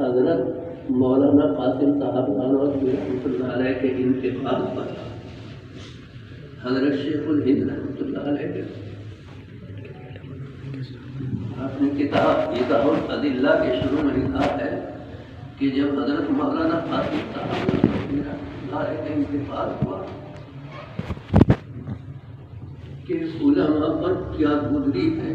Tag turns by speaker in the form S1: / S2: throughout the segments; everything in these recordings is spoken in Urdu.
S1: حضرت مولانا قاسم صاحب نانوتوی رحمۃ اللہ علیہ کے انتقال پر حضرت شیخ الہند رحمۃ اللہ علیہ کے اپنی کتاب ایضاح الادلہ کے شروع میں لکھا ہے کہ جب حضرت مولانا قاسم صاحب نانوتوی رحمۃ اللہ علیہ کا انتقال ہوا کہ علماء پر کیا گزری ہے،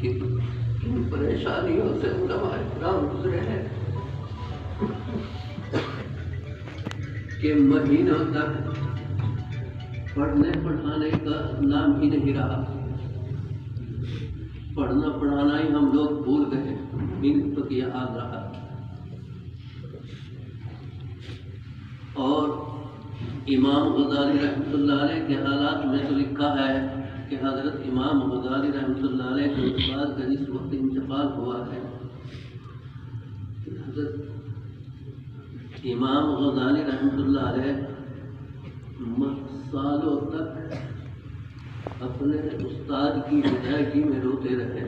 S1: کن پریشانیوں سے علماء اکرام گزرے ہیں کہ مہینوں تک پڑھنے پڑھانے کا نام ہی نہیں رہا، پڑھنا پڑھانا ہی ہم لوگ بھول گئے، ان تک یہ حال رہا۔ اور امام غزالی رحمۃ اللہ علیہ کے حالات میں تو لکھا ہے کہ حضرت امام غزالی رحمۃ اللہ علیہ کے استاد کا جس وقت انتقال ہوا ہے، حضرت امام غزالی رحمۃ اللہ علیہ سالوں تک اپنے استاد کی ادائیگی میں روتے رہے،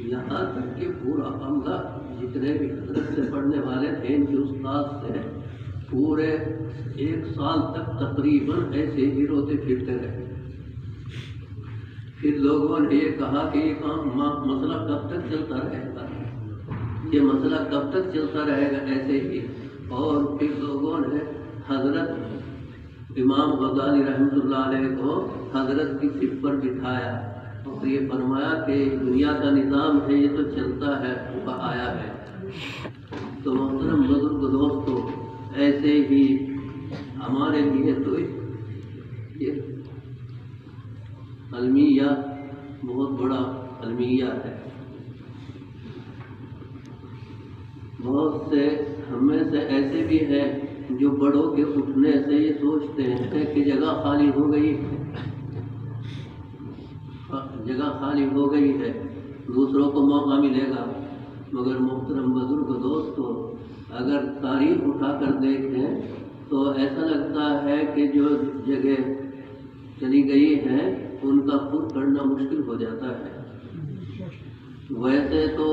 S1: یہاں تک کہ پورا عملہ جتنے بھی حضرت سے پڑھنے والے تھے ان کے استاد سے پورے 1 سال تک تقریباً ایسے ہی روتے پھرتے رہے۔ پھر لوگوں نے یہ کہا کہ یہ مسئلہ کب تک چلتا رہے گا، یہ مسئلہ کب تک چلتا رہے گا ایسے ہی۔ اور پھر لوگوں نے حضرت امام غزالی رحمۃ اللہ علیہ کو حضرت کی سر پر بٹھایا اور یہ فرمایا کہ دنیا کا نظام ہے، یہ تو چلتا ہے، وہ آیا ہے۔ تو محترم بزرگ دوستو، ایسے ہی ہمارے لیے تو یہ المیہ بہت بڑا المیہ ہے۔ بہت سے ہم میں سے ایسے بھی ہیں جو بڑوں کے اٹھنے سے یہ سوچتے ہیں کہ جگہ خالی ہو گئی ہے، جگہ خالی ہو گئی ہے، دوسروں کو موقع ملے گا۔ مگر محترم بزرگ دوستو، اگر تاریخ اٹھا کر دیکھیں تو ایسا لگتا ہے کہ جو جگہ چلی گئی ہے ان کا خود کرنا مشکل ہو جاتا ہے۔ ویسے تو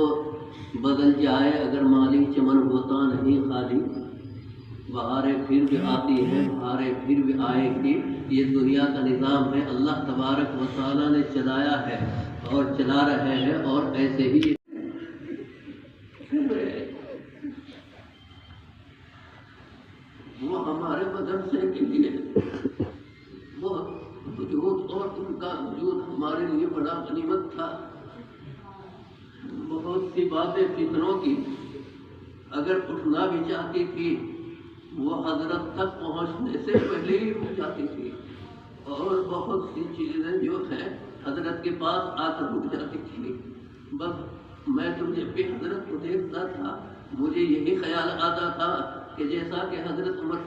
S1: بدل جائے اگر مالی چمن ہوتا نہیں خالی، بہاریں پھر بھی آتی ہیں، بہاریں پھر بھی آئے گی، یہ دنیا کا نظام ہے، اللہ تبارک و تعالیٰ نے چلایا ہے اور چلا رہے ہیں، اور ایسے ہی وہ ہمارے مدرسے کے لیے وہ وجود اور ان کا وجود ہمارے لیے بڑا غنیمت تھا۔ بہت سی باتیں فتنوں کی اگر اٹھنا بھی چاہتی تھی وہ حضرت تک پہنچنے سے پہلے ہی ہو جاتی تھی، اور بہت سی چیزیں جو ہیں حضرت کے پاس آ کر رک جاتی تھی۔ بس میں تو جب بھی حضرت کو دیکھتا تھا مجھے یہی خیال آتا تھا کہ جیسا کہ حضرت عمر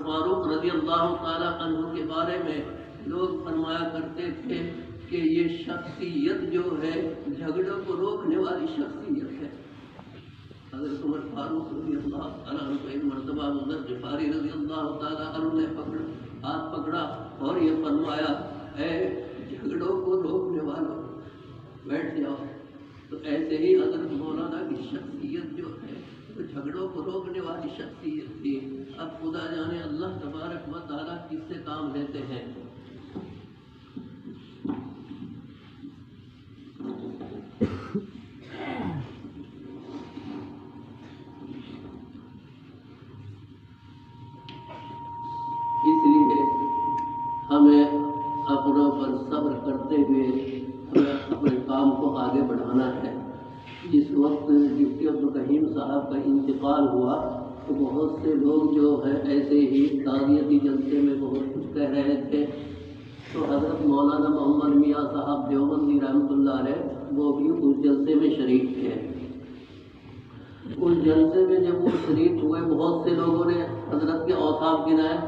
S1: فاروق رضی اللہ تعالیٰ عنہ کے بارے میں لوگ فرمایا کرتے تھے کہ یہ شخصیت جو ہے جھگڑوں کو روکنے والی شخصیت ہے۔ حضرت عمر فاروق رضی اللہ تعالیٰ عنہ کو ایک مرتبہ ابو ذر غفاری رضی اللہ تعالیٰ عنہ نے ہاتھ پکڑا اور یہ فرمایا، اے جھگڑوں کو روکنے والوں بیٹھ جاؤ۔ تو ایسے ہی حضرت مولانا کی شخصیت جو ہے وہ جھگڑوں کو روکنے والی شخصیت تھی۔ اب خدا جانے اللہ تبارک و تعالیٰ کس سے کام لیتے ہیں۔ اس لیے ہمیں اپنوں پر صبر کرتے ہوئے ہمیں اپنے کام کو آگے بڑھانا ہے۔ جس وقت ڈپٹی عبدالرحیم صاحب کا انتقال ہوا تو بہت سے لوگ جو ہیں ایسے ہی تعزیتی جلسے میں بہت کچھ کہہ رہے تھے، تو حضرت مولانا محمد میاں صاحب دیوبندی رحمۃ اللہ علیہ وہ بھی اس جلسے میں شریک تھے۔ اس جلسے میں جب وہ شریک ہوئے بہت سے لوگوں نے حضرت کے اوصاف گنائے،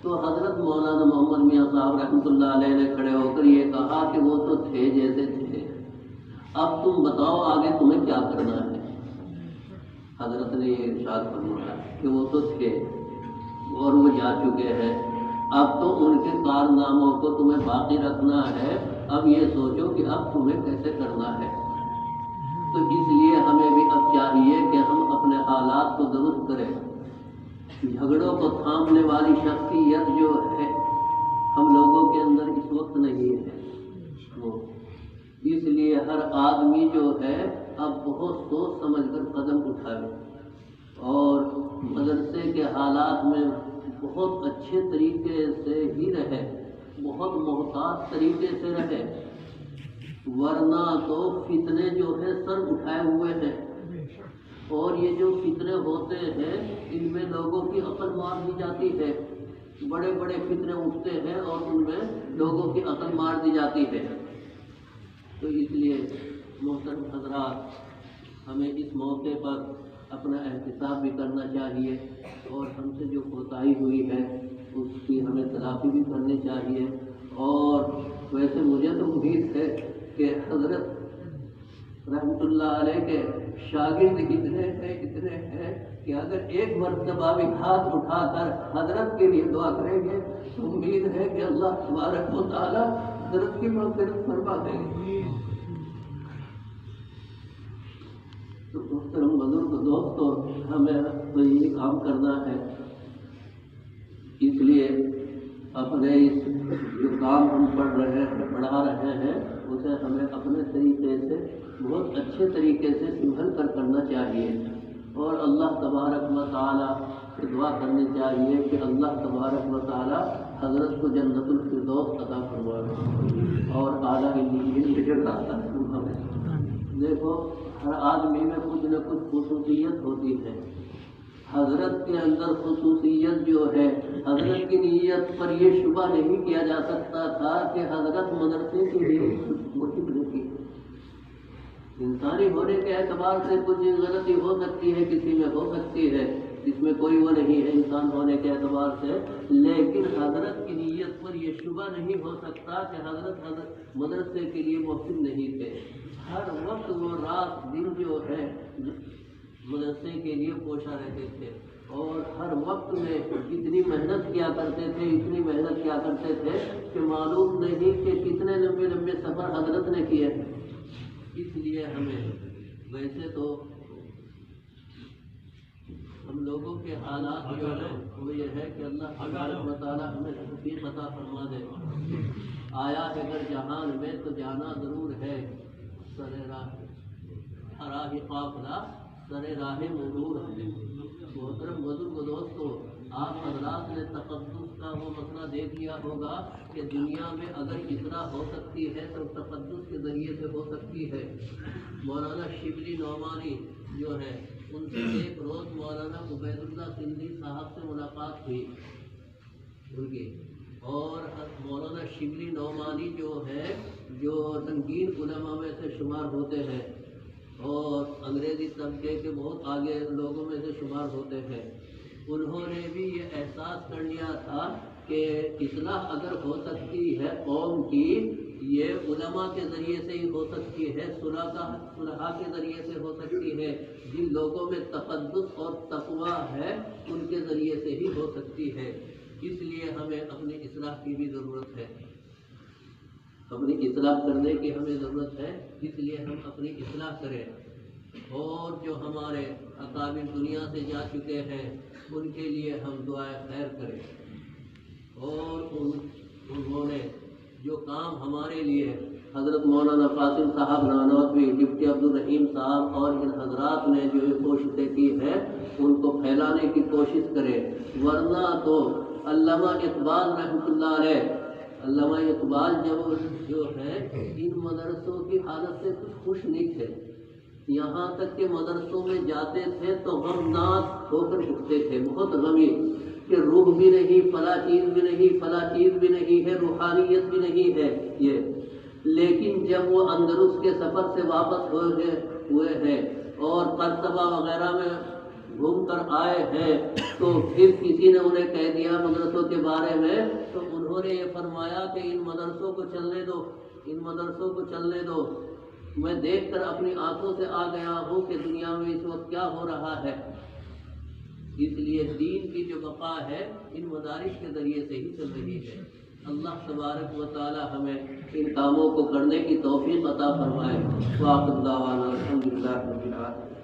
S1: تو حضرت مولانا محمد میاں صاحب رحمۃ اللہ علیہ نے کھڑے ہو کر یہ کہا کہ وہ تو تھے جیسے تھے، اب تم بتاؤ آگے تمہیں کیا کرنا ہے۔ حضرت نے یہ ارشاد فرمایا کہ وہ تو تھے اور وہ جا چکے ہیں، اب تو ان کے کارناموں کو تمہیں باقی رکھنا ہے، اب یہ سوچو کہ اب تمہیں کیسے کرنا ہے۔ تو اس لیے ہمیں بھی اب چاہیے کہ ہم اپنے حالات کو درست کریں. جھگڑوں کو تھامنے والی شخصیت جو ہے ہم لوگوں کے اندر اس وقت نہیں ہے. اس لیے ہر آدمی جو ہے اب بہت سوچ سمجھ کر قدم اٹھائے اور مدرسے کے حالات میں بہت اچھے طریقے سے ہی رہے, بہت محتاط طریقے سے رہے, ورنہ تو فتنے جو ہے سر اٹھائے ہوئے ہیں. اور یہ جو فتنے ہوتے ہیں ان میں لوگوں کی عقل مار دی جاتی ہے. بڑے بڑے فتنے اٹھتے ہیں اور ان میں لوگوں کی عقل مار دی جاتی ہے. تو اس لیے محترم حضرات, ہمیں اس موقع پر اپنا احتساب بھی کرنا چاہیے اور ہم سے جو کوتاہی ہوئی ہے اس کی ہمیں تلافی بھی کرنی چاہیے. اور ویسے مجھے تو امید ہے کہ حضرت رحمۃ اللہ علیہ کے شاگرد اتنے ہیں کہ اگر ایک مرتبہ بھی ہاتھ اٹھا کر حضرت کے لیے دعا کریں گے تو امید ہے کہ اللہ تبارک و تعالیٰ حضرت کی مغفرت فرما دیں گے. تو محترم بزرگ دوستو, ہمیں تو یہ کام کرنا ہے. اس لیے اپنے اس جو کام ہم پڑھا رہے ہیں اسے ہمیں اپنے طریقے سے بہت اچھے طریقے سے سنبھل کر کرنا چاہیے اور اللہ تبارک و تعالیٰ سے دعا کرنی چاہیے کہ اللہ تبارک و تعالیٰ حضرت کو جنت الفردوس عطا فرمائے اور اعلیٰ علم عطا فرمائے. دیکھو, ہر آدمی میں کچھ نہ کچھ خصوصیت ہوتی ہے. حضرت کے اندر خصوصیت جو ہے, حضرت کی نیت پر یہ شبہ نہیں کیا جا سکتا تھا کہ حضرت مدرسے کے لیے محب نہیں. انسانی ہونے کے اعتبار سے کچھ غلطی ہو سکتی ہے, کسی میں ہو سکتی ہے, اس میں کوئی وہ نہیں ہے انسان ہونے کے اعتبار سے, لیکن حضرت کی نیت پر یہ شبہ نہیں ہو سکتا کہ حضرت مدرسے کے لیے محب نہیں تھے. ہر وقت وہ رات دن جو ہے مدرسے کے لیے کوشاں رہتے تھے اور ہر وقت میں اتنی محنت کیا کرتے تھے, اتنی محنت کیا کرتے تھے کہ معلوم نہیں کہ کتنے لمبے لمبے سفر حضرت نے کیے. اس لیے ہمیں ویسے تو ہم لوگوں کے حالات جو ہے وہ یہ ہے کہ اللہ تبارک و تعالیٰ ہمیں توفیق عطا فرما دے. آیا ہے اگر جہان میں تو جانا ضرور ہے, سر راہ قافلہ سر راہ مرور ہے. محترم بزرگ دوستو, آپ حضرات نے تقدس کا وہ مسئلہ دیکھ لیا ہوگا کہ دنیا میں اگر اصلاح ہو سکتی ہے تو تقدس کے ذریعے سے ہو سکتی ہے. مولانا شبلی نعمانی جو ہے ان سے ایک روز مولانا عبید اللہ سندھی صاحب سے ملاقات ہوئی ان کی, اور مولانا شبلی نعمانی جو ہے جو رنگین علماء میں سے شمار ہوتے ہیں اور انگریزی طبقے کے بہت آگے لوگوں میں سے شمار ہوتے ہیں. انہوں نے بھی یہ احساس کر لیا تھا کہ اصلاح اگر ہو سکتی ہے قوم کی, یہ علماء کے ذریعے سے ہی ہو سکتی ہے, صلحاء کے ذریعے سے ہو سکتی ہے, جن لوگوں میں تقدس اور تقویٰ ہے ان کے ذریعے سے ہی ہو سکتی ہے. اس لیے ہمیں اپنی اصلاح کی بھی ضرورت ہے, اپنی اصلاح کرنے کی ہمیں ضرورت ہے. اس لیے ہم اپنی اصلاح کریں اور جو ہمارے اکابر دنیا سے جا چکے ہیں ان کے لیے ہم دعائے خیر کریں. اور انہوں نے جو کام ہمارے لیے حضرت مولانا قاسم صاحب نانوتوی, ڈپٹی عبدالرحیم صاحب اور ان حضرات نے جو یہ کوششیں کی ہیں ان کو پھیلانے کی کوشش کریں. ورنہ تو علامہ اقبال رحمۃ اللہ علیہ, علامہ اقبال جو ہے ان مدرسوں کی حالت سے کچھ خوش نہیں تھے. یہاں تک کہ مدرسوں میں جاتے تھے تو غمناک ہو کر اٹھتے تھے, بہت غمی کہ روح بھی نہیں, فلاں چیز بھی نہیں, فلاں چیز بھی نہیں ہے, روحانیت بھی نہیں ہے یہ. لیکن جب وہ اندلس کے سفر سے واپس ہوئے ہیں اور قرطبہ وغیرہ میں گھوم کر آئے ہیں تو پھر کسی نے انہیں کہہ دیا مدرسوں کے بارے میں, تو انہوں نے یہ فرمایا کہ ان مدرسوں کو چلنے دو, ان مدرسوں کو چلنے دو. میں دیکھ کر اپنی آنکھوں سے آ گیا ہوں کہ دنیا میں اس وقت کیا ہو رہا ہے. اس لیے دین کی جو بقا ہے ان مدارس کے ذریعے سے ہی چل رہی ہے. اللہ تبارک و تعالی ہمیں ان کاموں کو کرنے کی توفیق عطا فرمائے۔ وآخر دعوانا الحمدللہ رب العالمین۔